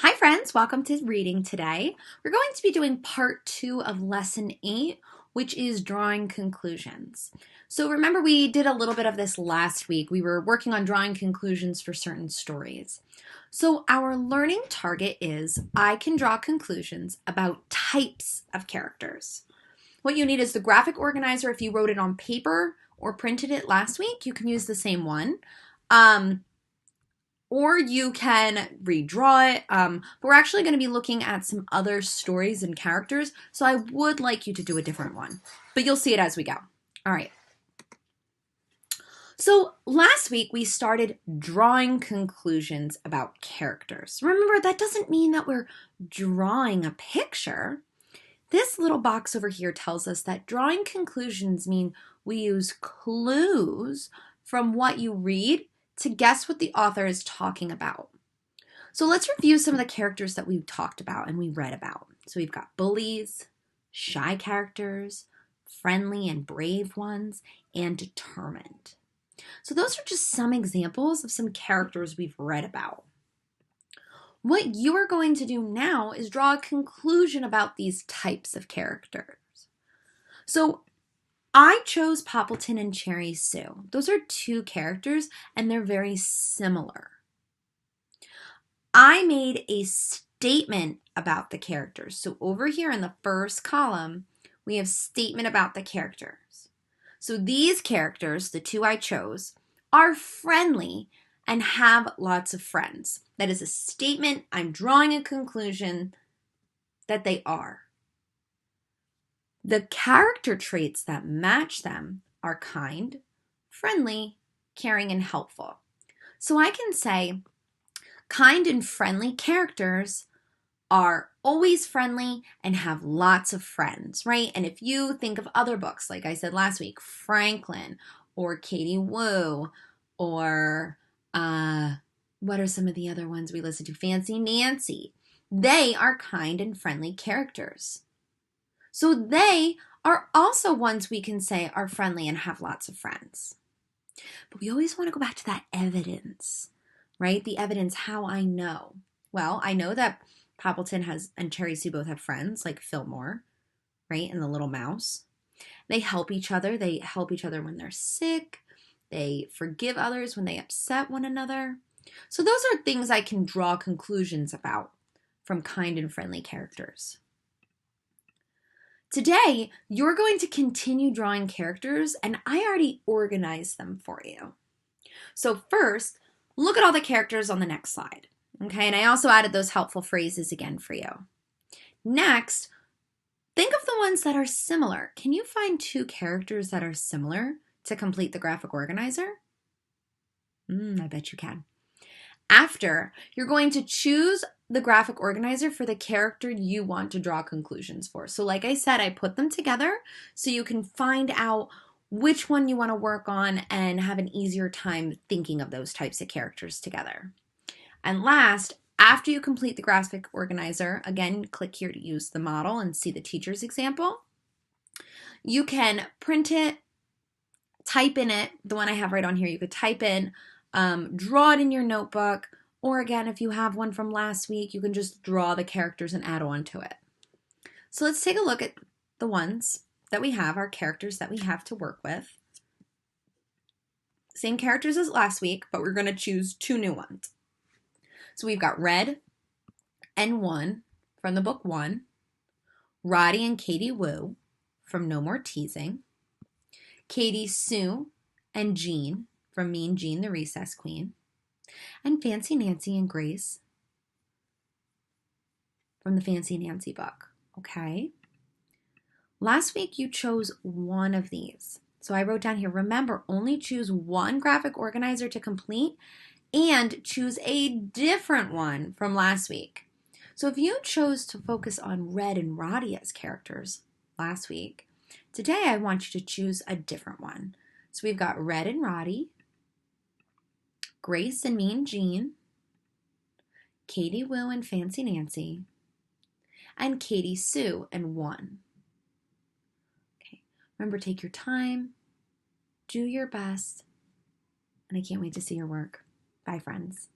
Hi friends, welcome to reading today. We're going to be doing part 2 of lesson 8, which is drawing conclusions. So remember we did a little bit of this last week. We were working on drawing conclusions for certain stories. So our learning target is I can draw conclusions about types of characters. What you need is the graphic organizer. If you wrote it on paper or printed it last week, you can use the same one. Or you can redraw it. But we're actually going to be looking at some other stories and characters, so I would like you to do a different one. But you'll see it as we go. All right. So last week we started drawing conclusions about characters. Remember, that doesn't mean that we're drawing a picture. This little box over here tells us that drawing conclusions mean we use clues from what you read to guess what the author is talking about. So let's review some of the characters that we've talked about and we read about. So we've got bullies, shy characters, friendly and brave ones, and determined. So those are just some examples of some characters we've read about. What you are going to do now is draw a conclusion about these types of characters. So I chose Poppleton and Cherry Sue. Those are two characters and they're very similar. I made a statement about the characters. So over here in the first column, we have statement about the characters. So these characters, the two I chose, are friendly and have lots of friends. That is a statement. I'm drawing a conclusion that they are. The character traits that match them are kind, friendly, caring, and helpful. So I can say kind and friendly characters are always friendly and have lots of friends, right? And if you think of other books, like I said last week, Franklin or Katie Woo, or what are some of the other ones we listen to? Fancy Nancy. They are kind and friendly characters. So they are also ones we can say are friendly and have lots of friends. But we always want to go back to that evidence, right? The evidence, how I know. Well, I know that Poppleton and Cherry Sue both have friends like Fillmore, right? And the little mouse. They help each other. They help each other when they're sick. They forgive others when they upset one another. So those are things I can draw conclusions about from kind and friendly characters. Today, you're going to continue drawing characters, and I already organized them for you. So first, look at all the characters on the next slide. Okay, and I also added those helpful phrases again for you. Next, think of the ones that are similar. Can you find two characters that are similar to complete the graphic organizer? I bet you can. After, you're going to choose the graphic organizer for the character you want to draw conclusions for. So like I said, I put them together so you can find out which one you want to work on and have an easier time thinking of those types of characters together. And last, after you complete the graphic organizer, again, click here to use the model and see the teacher's example. You can print it, type in it, the one I have right on here, you could type in, draw it in your notebook, or again, if you have one from last week, you can just draw the characters and add on to it. So let's take a look at the ones that we have, our characters that we have to work with. Same characters as last week, but we're going to choose two new ones. So we've got Red and One from the book One, Roddy and Katie Woo from No More Teasing, Katie Sue and Jean from Mean Jean the Recess Queen, and Fancy Nancy and Grace from the Fancy Nancy book. Okay. Last week you chose one of these. So I wrote down here, remember, only choose one graphic organizer to complete and choose a different one from last week. So if you chose to focus on Red and Roddy as characters last week, today I want you to choose a different one. So we've got Red and Roddy, Grace and Mean Jean, Katie Woo and Fancy Nancy, and Katie Sue and One. Okay, remember, take your time, do your best, and I can't wait to see your work. Bye, friends.